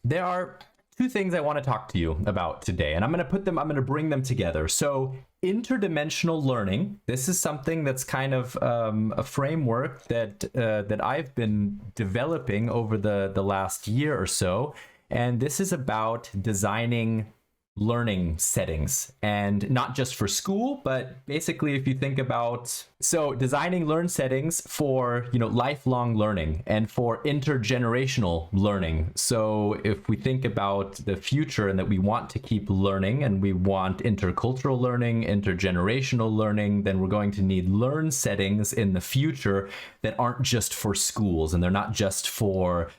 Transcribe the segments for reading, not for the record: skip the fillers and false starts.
there are two things I want to talk to you about today, and I'm going to bring them together. So interdimensional learning, this is something that's kind of a framework that I've been developing over the last year or so. And this is about designing learning settings, and not just for school, but basically if you think about, so designing learn settings for, lifelong learning and for intergenerational learning. So if we think about the future and that we want to keep learning and we want intercultural learning, intergenerational learning, then we're going to need learn settings in the future that aren't just for schools, and they're not just for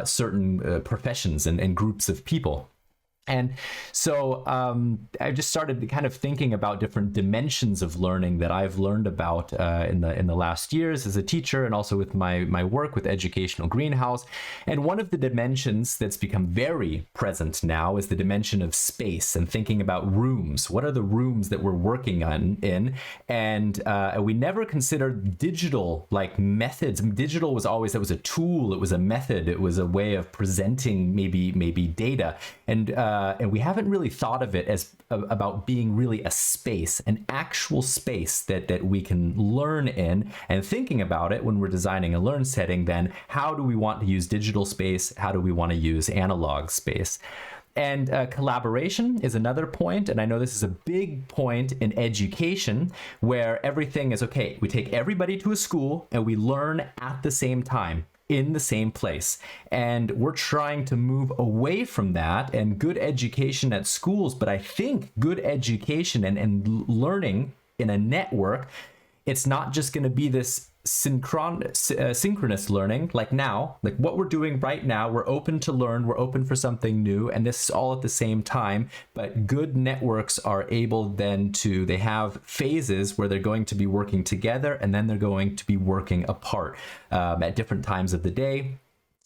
certain professions and groups of people. And so I just started kind of thinking about different dimensions of learning that I've learned about in the last years as a teacher, and also with my work with Educational Greenhouse. And one of the dimensions that's become very present now is the dimension of space, and thinking about rooms. What are the rooms that we're working in? And we never considered digital like methods. Digital was always, that was a tool, it was a method, it was a way of presenting maybe data. And we haven't really thought of it as about being really a space, an actual space that we can learn in. And thinking about it when we're designing a learn setting, then how do we want to use digital space? How do we want to use analog space? And collaboration is another point. And I know this is a big point in education, where everything is, okay, we take everybody to a school and we learn at the same time, in the same place. And we're trying to move away from that and good education at schools. But I think good education and learning in a network, it's not just going to be this synchronous learning like now, like what we're doing right now. We're open to learn, we're open for something new, and this is all at the same time. But good networks are able then to, they have phases where they're going to be working together, and then they're going to be working apart at different times of the day,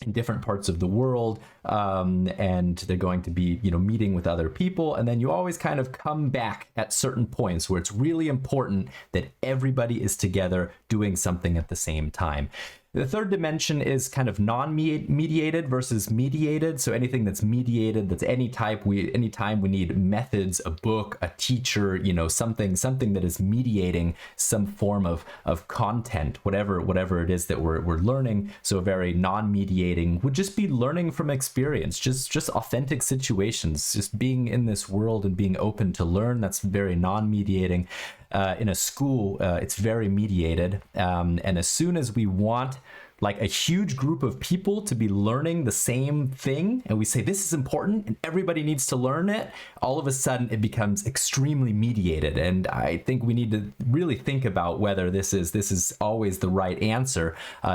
in different parts of the world, and they're going to be, meeting with other people. And then you always kind of come back at certain points where it's really important that everybody is together doing something at the same time. The third dimension is kind of non-mediated versus mediated. So anything that's mediated, that's anytime we need methods, a book, a teacher, something that is mediating some form of content, whatever it is that we're learning. So very non-mediating would just be learning from experience, just authentic situations, just being in this world and being open to learn. That's very non-mediating. In a school, it's very mediated. And as soon as we want like a huge group of people to be learning the same thing, and we say this is important and everybody needs to learn it, all of a sudden it becomes extremely mediated. And I think we need to really think about whether this is always the right answer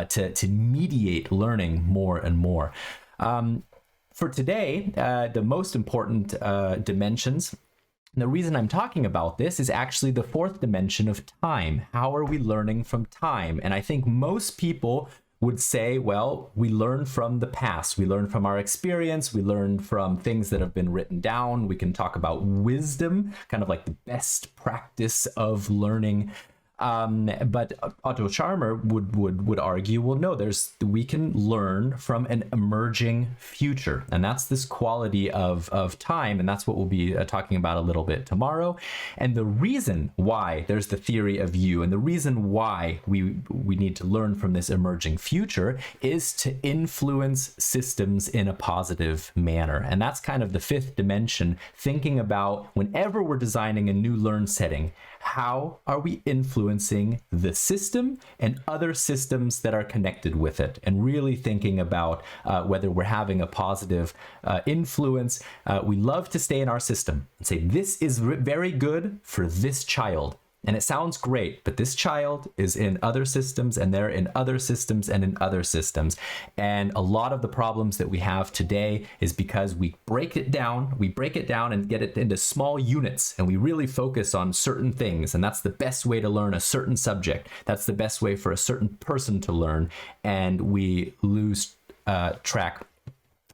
to mediate learning more and more. For today, the most important dimensions. And the reason I'm talking about this is actually the fourth dimension of time. How are we learning from time? And I think most people would say, well, we learn from the past. We learn from our experience. We learn from things that have been written down. We can talk about wisdom, kind of like the best practice of learning. But Otto Scharmer would argue, well, no, we can learn from an emerging future, and that's this quality of time, and that's what we'll be talking about a little bit tomorrow. And the reason why there's the theory of you, and the reason why we need to learn from this emerging future is to influence systems in a positive manner. And that's kind of the fifth dimension, thinking about whenever we're designing a new learn setting, how are we influencing the system and other systems that are connected with it, and really thinking about whether we're having a positive influence. We love to stay in our system and say, this is very good for this child. And it sounds great, but this child is in other systems, and they're in other systems and in other systems. And a lot of the problems that we have today is because we break it down and get it into small units, and we really focus on certain things. And that's the best way to learn a certain subject. That's the best way for a certain person to learn. And we lose track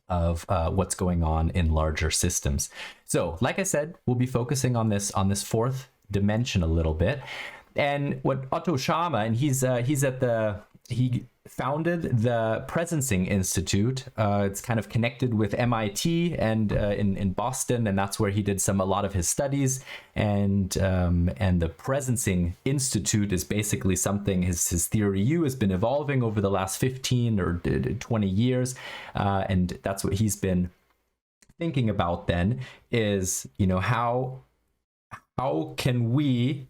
of what's going on in larger systems. So like I said, we'll be focusing on this fourth dimension a little bit. And what Otto Scharmer, and he founded the Presencing Institute. It's kind of connected with MIT and in Boston, and that's where he did a lot of his studies. And the Presencing Institute is basically something, his theory U has been evolving over the last 15 or 20 years, and that's what he's been thinking about then, is, you know, how can we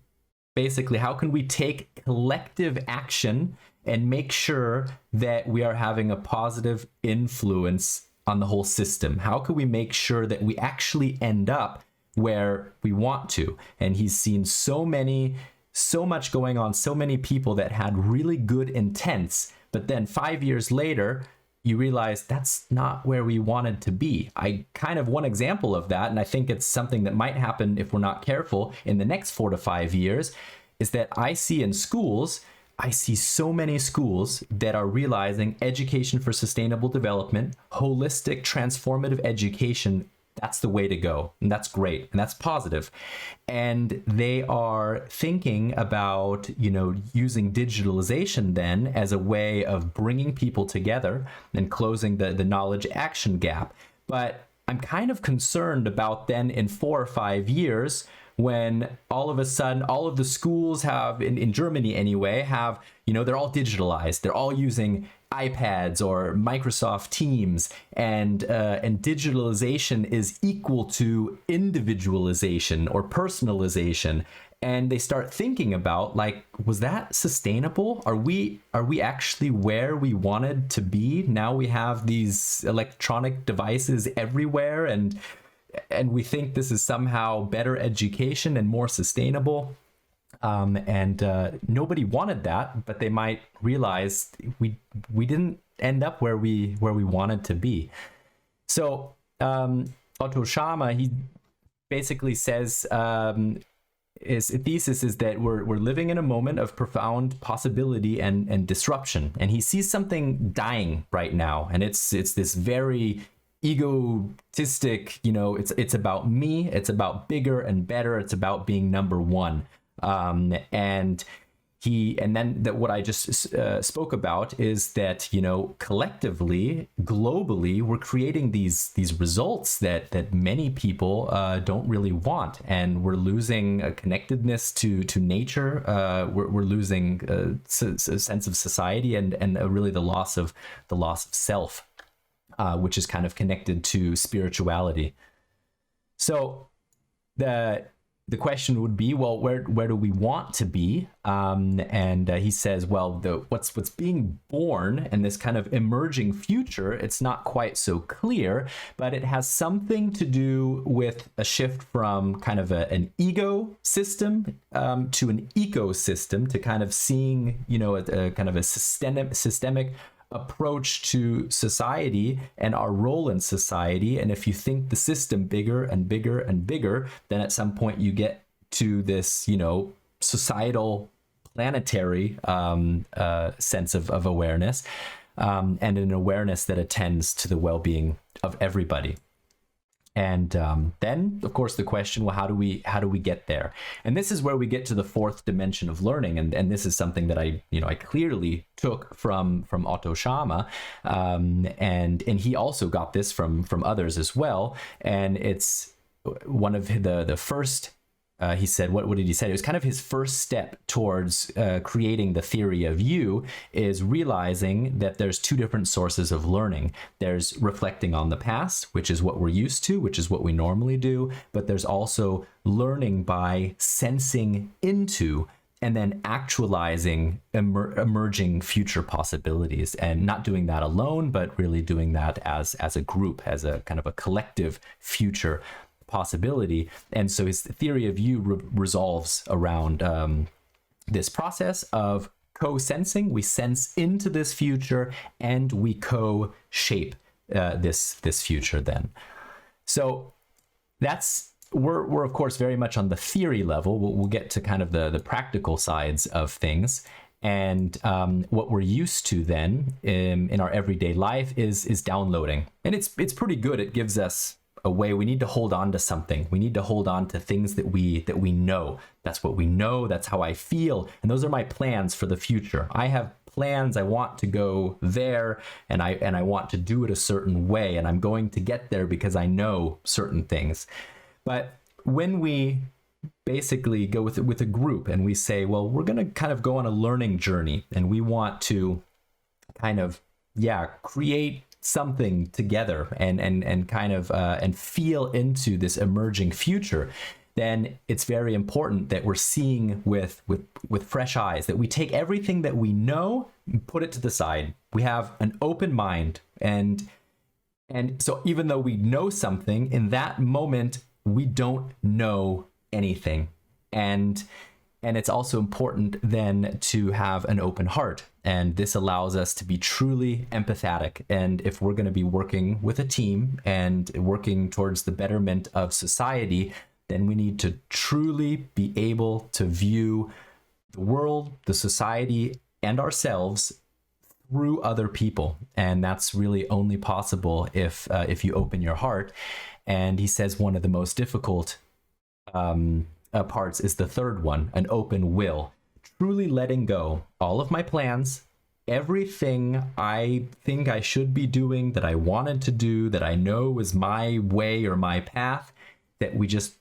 take collective action and make sure that we are having a positive influence on the whole system? How can we make sure that we actually end up where we want to? And he's seen so much going on, so many people that had really good intents, but then 5 years later, you realize that's not where we wanted to be. One example of that, and I think it's something that might happen if we're not careful in the next 4 to 5 years, is that I see so many schools that are realizing education for sustainable development, holistic, transformative education, that's the way to go. And that's great. And that's positive. And they are thinking about, you know, using digitalization then as a way of bringing people together and closing the knowledge action gap. But I'm kind of concerned about then in 4 or 5 years, when all of a sudden all of the schools have, in Germany anyway, have, you know, they're all digitalized. They're all using iPads or Microsoft Teams, and digitalization is equal to individualization or personalization. And they start thinking about, like, was that sustainable? Are we actually where we wanted to be? Now we have these electronic devices everywhere, and we think this is somehow better education and more sustainable. Nobody wanted that, but they might realize we didn't end up where we wanted to be. So Otto Scharmer, he basically says his thesis is that we're living in a moment of profound possibility and disruption, and he sees something dying right now, and it's this very egotistic, you know, it's about me, it's about bigger and better, it's about being number one. And then what I just spoke about is that, you know, collectively, globally, we're creating these results that many people don't really want, and we're losing a connectedness to nature. We're losing a sense of society, and really the loss of self, which is kind of connected to spirituality. So the question would be, well, where do we want to be? He says, well, what's being born in this kind of emerging future, it's not quite so clear, but it has something to do with a shift from kind of an ego system to an ecosystem, to kind of seeing, you know, a kind of a systemic approach to society and our role in society. And if you think the system bigger and bigger and bigger, then at some point you get to this, you know, societal planetary sense of awareness, and an awareness that attends to the well-being of everybody. And then, of course, the question, well, how do we get there? And this is where we get to the fourth dimension of learning. And this is something that I clearly took from Otto Scharmer. And he also got this from others as well. And it's one of the first, he said, what did he say? It was kind of his first step towards creating the theory of you, is realizing that there's two different sources of learning. There's reflecting on the past, which is what we're used to, which is what we normally do. But there's also learning by sensing into and then actualizing emerging future possibilities, and not doing that alone, but really doing that as a group, as a kind of a collective future possibility. And so his theory of you resolves around this process of co-sensing. We sense into this future and we co-shape this future then. So we're of course very much on the theory level. We'll get to kind of the practical sides of things. And what we're used to then in our everyday life is downloading. And it's pretty good. It gives us a way. We need to hold on to something. We need to hold on to things that we know. That's what we know. That's how I feel. And those are my plans for the future. I have plans. I want to go there, and I want to do it a certain way, and I'm going to get there because I know certain things. But when we basically go with a group and we say, well, we're going to kind of go on a learning journey, and we want to kind of, create something together and kind of and feel into this emerging future, then it's very important that we're seeing with fresh eyes, that we take everything that we know and put it to the side. We have an open mind, and so even though we know something, in that moment we don't know anything. And it's also important then to have an open heart. And this allows us to be truly empathetic. And if we're going to be working with a team and working towards the betterment of society, then we need to truly be able to view the world, the society, and ourselves through other people. And that's really only possible if you open your heart. And he says one of the most difficult parts is the third one, an open will. Truly letting go all of my plans, everything I think I should be doing, that I wanted to do, that I know is my way or my path, that we just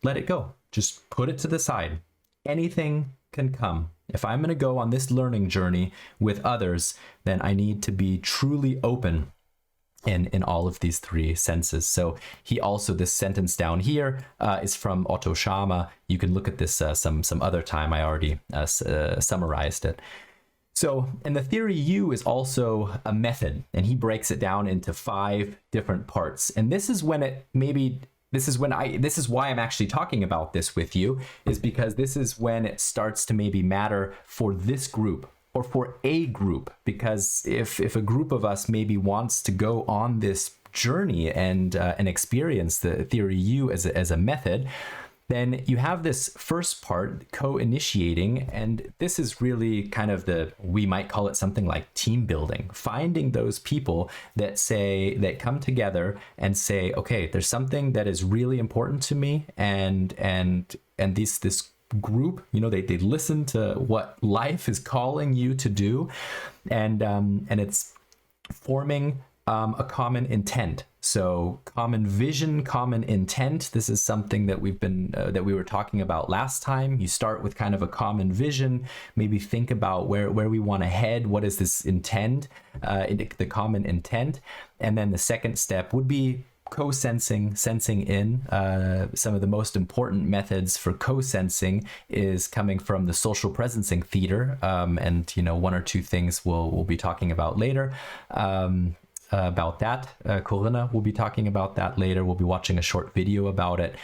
let it go. Just put it to the side. Anything can come. If I'm going to go on this learning journey with others, then I need to be truly open in all of these three senses. So he also, this sentence down here is from Otto Scharmer. You can look at this some other time. I already summarized it. So, and the theory U is also a method, and he breaks it down into 5 different parts. And this is when this is why I'm actually talking about this with you, is because this is when it starts to maybe matter for this group, or for a group. Because if a group of us maybe wants to go on this journey and experience the theory U as a method, then you have this first part, co-initiating, and this is really kind of we might call it something like team building, finding those people that come together and say, okay, there's something that is really important to me, and this group, they listen to what life is calling you to do, and it's forming a common intent. So common vision, common intent. This is something that that we were talking about last time. You start with kind of a common vision, maybe think about where we want to head. What is this intent, the common intent? And then the second step would be co-sensing, sensing in. Some of the most important methods for co-sensing is coming from the social presencing theater. And, 1 or 2 things we'll be talking about later. About that. Corinna will be talking about that later. We'll be watching a short video about it.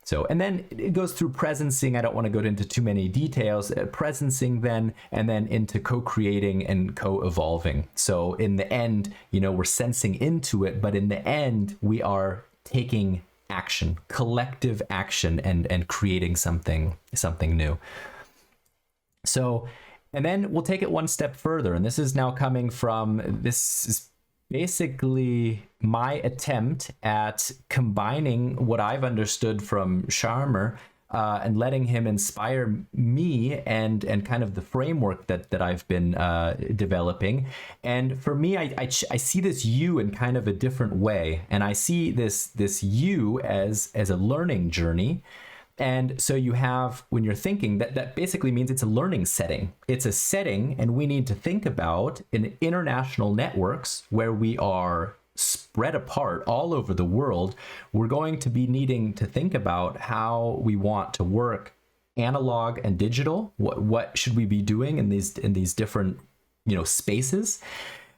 So, and then it goes through presencing. I don't want to go into too many details. Presencing then, and then into co-creating and co-evolving. So in the end, we're sensing into it, but in the end, we are taking action, collective action, and creating something new. So, and then we'll take it one step further. And this is now coming from, this is basically my attempt at combining what I've understood from Scharmer and letting him inspire me and kind of the framework that I've been developing. And for me, I see this U in kind of a different way. And I see this U as a learning journey. And so you have, when you're thinking, that basically means it's a learning setting. It's a setting, and we need to think about in international networks where we are spread apart all over the world. We're going to be needing to think about how we want to work analog and digital. What should we be doing in these different spaces?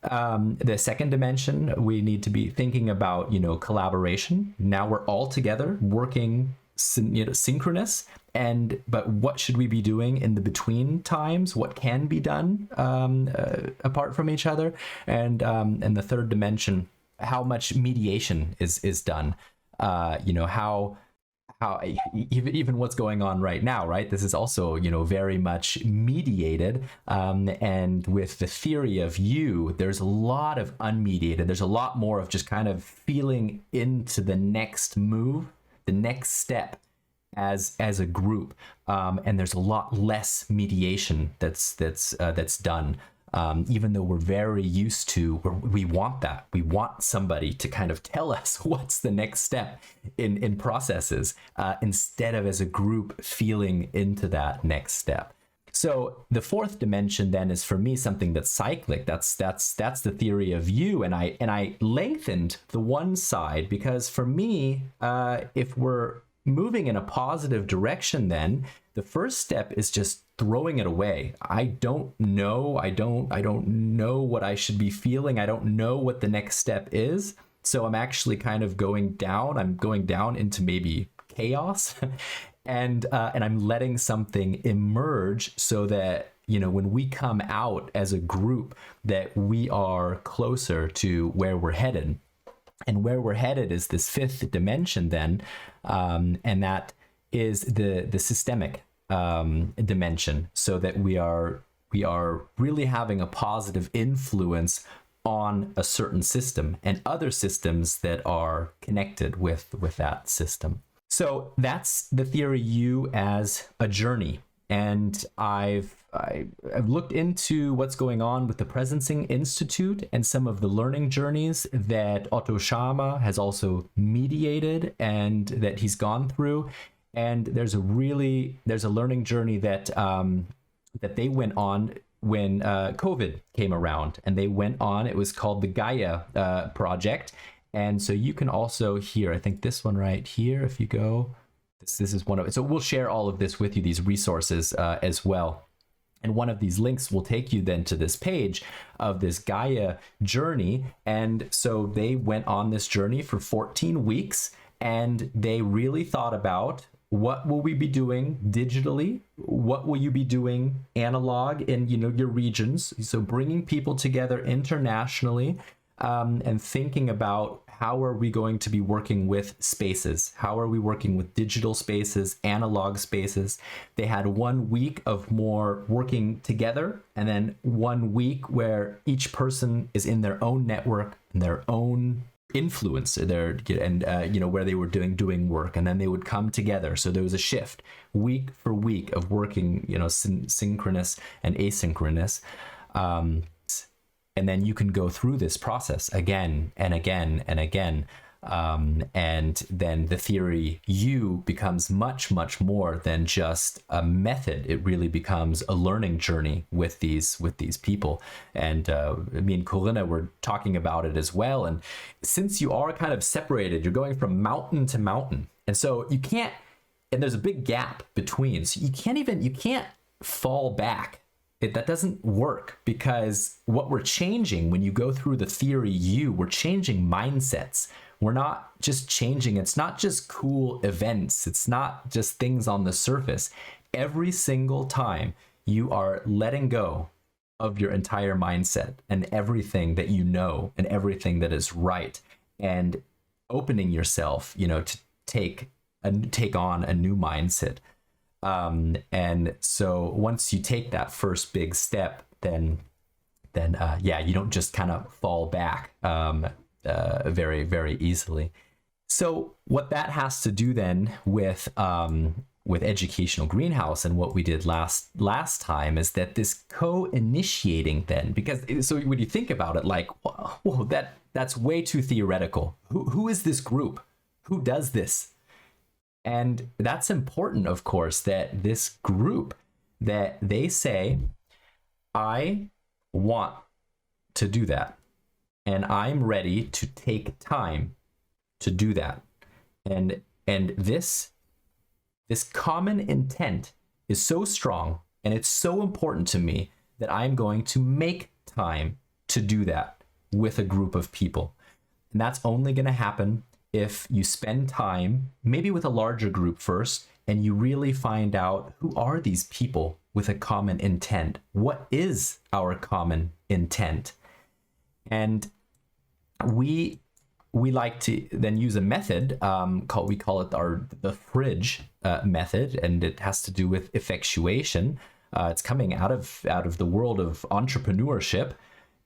The second dimension, we need to be thinking about collaboration. Now we're all together working synchronous, but what should we be doing in the between times? What can be done apart from each other? And the third dimension, how much mediation is done? How even what's going on right now, right? This is also very much mediated, and with the theory of you, there's a lot of unmediated. There's a lot more of just kind of feeling into the next move, the next step, as a group, and there's a lot less mediation that's done. Even though we're very used to, we want that. We want somebody to kind of tell us what's the next step in processes, instead of as a group feeling into that next step. So the fourth dimension then is for me something that's cyclic. That's the theory of you, and I lengthened the one side because for me, if we're moving in a positive direction, then the first step is just throwing it away. I don't know what I should be feeling. I don't know what the next step is. So I'm actually kind of going down. I'm going down into maybe chaos, and I'm letting something emerge so that, you know, when we come out as a group, that we are closer to where we're headed. And where we're headed is this fifth dimension then, and that is the systemic dimension, so that we are really having a positive influence on a certain system and other systems that are connected with that system. So that's the theory U as a journey. And I've looked into what's going on with the Presencing Institute and some of the learning journeys that Otto Scharmer has also mediated and that he's gone through. And there's a learning journey that they went on when COVID came around, and they went on. It was called the Gaia project. And so you can also hear, I think this one right here, if you go, this is one of it. So we'll share all of this with you, these resources as well. And one of these links will take you then to this page of this Gaia journey. And so they went on this journey for 14 weeks, and they really thought about, what will we be doing digitally? What will you be doing analog in, your regions? So bringing people together internationally, and thinking about, how are we going to be working with spaces? How are we working with digital spaces, analog spaces? They had 1 week of more working together, and then 1 week where each person is in their own network and their own influence there, and where they were doing work, and then they would come together. So there was a shift week for week of working, synchronous and asynchronous. And then you can go through this process again and again and again. And then the theory U becomes much, much more than just a method. It really becomes a learning journey with these people. And me and Corinna were talking about it as well. And since you are kind of separated, you're going from mountain to mountain. And so you can't, and there's a big gap between. So you can't fall back. That doesn't work, because what we're changing when you go through the theory U, we're changing mindsets. We're not just changing, it's not just cool events, it's not just things on the surface. Every single time you are letting go of your entire mindset and everything that you know and everything that is right, and opening yourself, to take on a new mindset. And so once you take that first big step, then you don't just kind of fall back very, very easily. So what that has to do then with Educational Greenhouse and what we did last time is that this co-initiating then, because so when you think about it, like, whoa, that's way too theoretical. Who is this group? Who does this? And that's important, of course, that this group, that they say, I want to do that, and I'm ready to take time to do that. And this common intent is so strong, and it's so important to me, that I'm going to make time to do that with a group of people. And that's only going to happen if you spend time, maybe with a larger group first, and you really find out, who are these people with a common intent? What is our common intent? And we like to then use a method we call it the fridge method, and it has to do with effectuation. It's coming out of the world of entrepreneurship,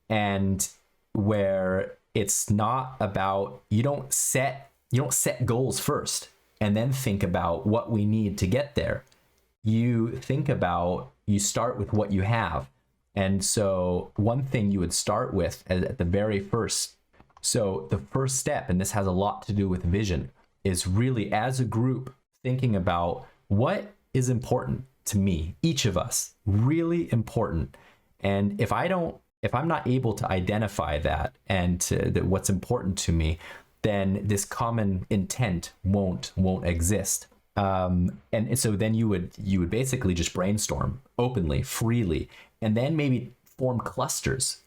and where it's not about, you don't set goals first. and then think about what we need to get there. You start with what you have. And so one thing you would start with at the very first, so the first step, and this has a lot to do with vision, is really as a group thinking about what is important to me, each of us, really important. And if I'm not able to identify that and what's important to me, then this common intent won't exist. And so then you would basically just brainstorm openly, freely, and then maybe form clusters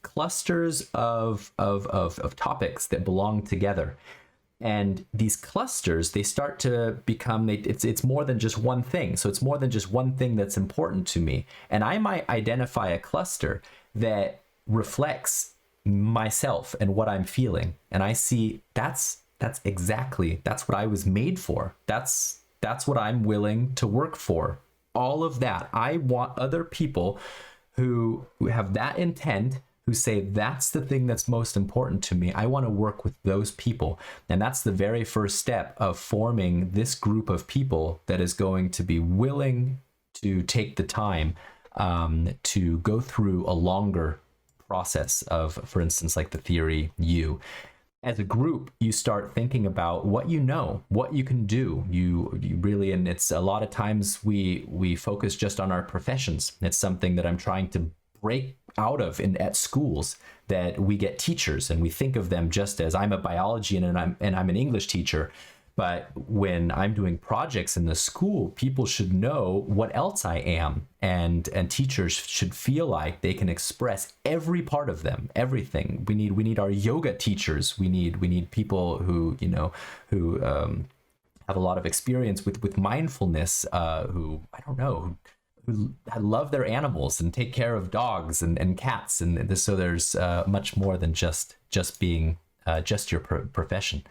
of topics that belong together. And these clusters, they start to become, it's more than just one thing. So it's more than just one thing that's important to me. And I might identify a cluster that reflects myself and what I'm feeling. And I see that's what I was made for. That's what I'm willing to work for. All of that. I want other people who have that intent, who say that's the thing that's most important to me. I want to work with those people. And that's the very first step of forming this group of people that is going to be willing to take the time to go through a longer process of, for instance, like the theory U. As a group, you start thinking about what you know, what you can do. You really, and it's a lot of times we focus just on our professions. It's something that I'm trying to break out of at schools, that we get teachers and we think of them just as, I'm a biology and I'm an English teacher. But when I'm doing projects in the school, people should know what else I am, and teachers should feel like they can express every part of them, everything. We need our yoga teachers. We need people who have a lot of experience with mindfulness, who love their animals and take care of dogs and cats, and so there's much more than just being just your profession.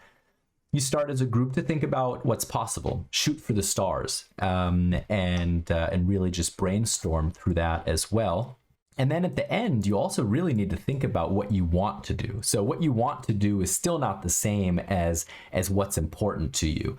You start as a group to think about what's possible, shoot for the stars, and really just brainstorm through that as well. And then at the end, you also really need to think about what you want to do. So what you want to do is still not the same as what's important to you,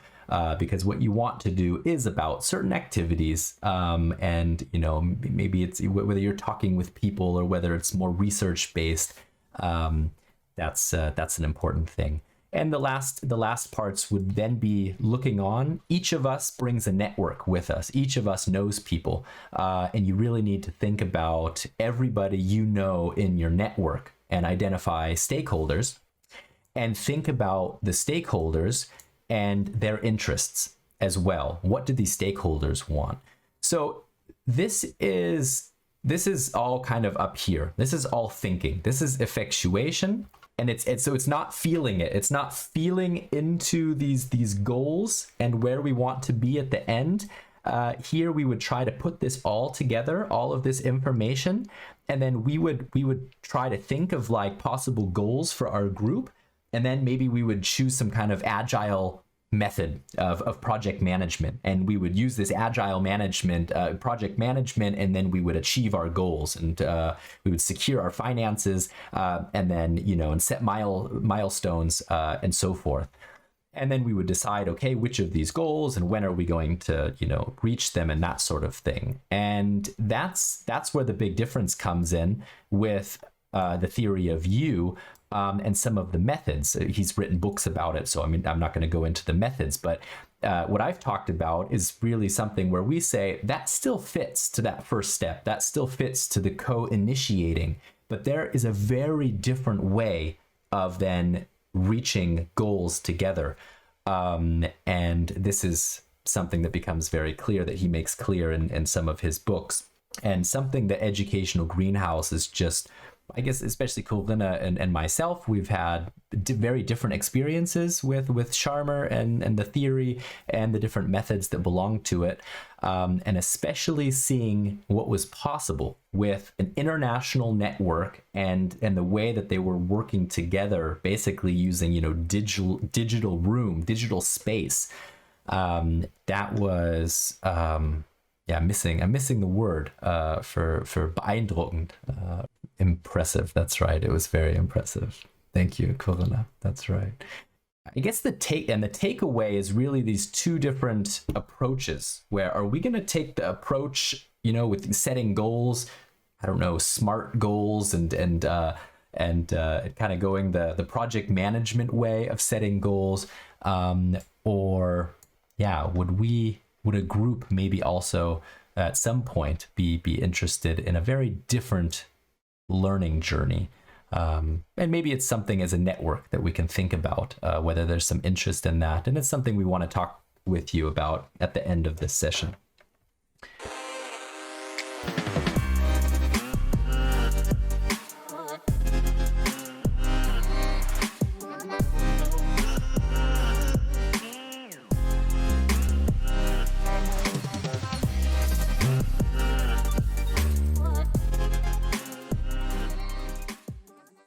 because what you want to do is about certain activities, and maybe it's whether you're talking with people or whether it's more research based. That's an important thing. And the last parts would then be looking on. Each of us brings a network with us. Each of us knows people. And you really need to think about everybody you know in your network and identify stakeholders, and think about the stakeholders and their interests as well. What do these stakeholders want? So this is all kind of up here. This is all thinking. This is effectuation. And it's not feeling it. It's not feeling into these goals and where we want to be at the end. Here we would try to put this all together, all of this information, and then we would try to think of like possible goals for our group, and then maybe we would choose some kind of agile method of project management, and we would use this agile management, project management, and then we would achieve our goals, and we would secure our finances, and then and set milestones, and so forth. And then we would decide, okay, which of these goals and when are we going to reach them, and that sort of thing. And that's where the big difference comes in with the theory of you. And some of the methods. He's written books about it, so I'm not going to go into the methods, but what I've talked about is really something where we say that still fits to that first step, that still fits to the co-initiating, but there is a very different way of then reaching goals together. And this is something that becomes very clear, that he makes clear in some of his books, and something that Educational Greenhouse is just, I guess, especially Corinna and myself, we've had very different experiences with Scharmer and the theory and the different methods that belong to it, and especially seeing what was possible with an international network and the way that they were working together, basically using digital space. That was I'm missing the word for beeindruckend. Impressive. That's right. It was very impressive. Thank you, Corinna. That's right. I guess the takeaway is really these two different approaches. Where are we going to take the approach, with setting goals? I don't know, smart goals and kind of going the project management way of setting goals, or would a group maybe also at some point be interested in a very different learning journey? And maybe it's something as a network that we can think about, whether there's some interest in that. And it's something we want to talk with you about at the end of this session.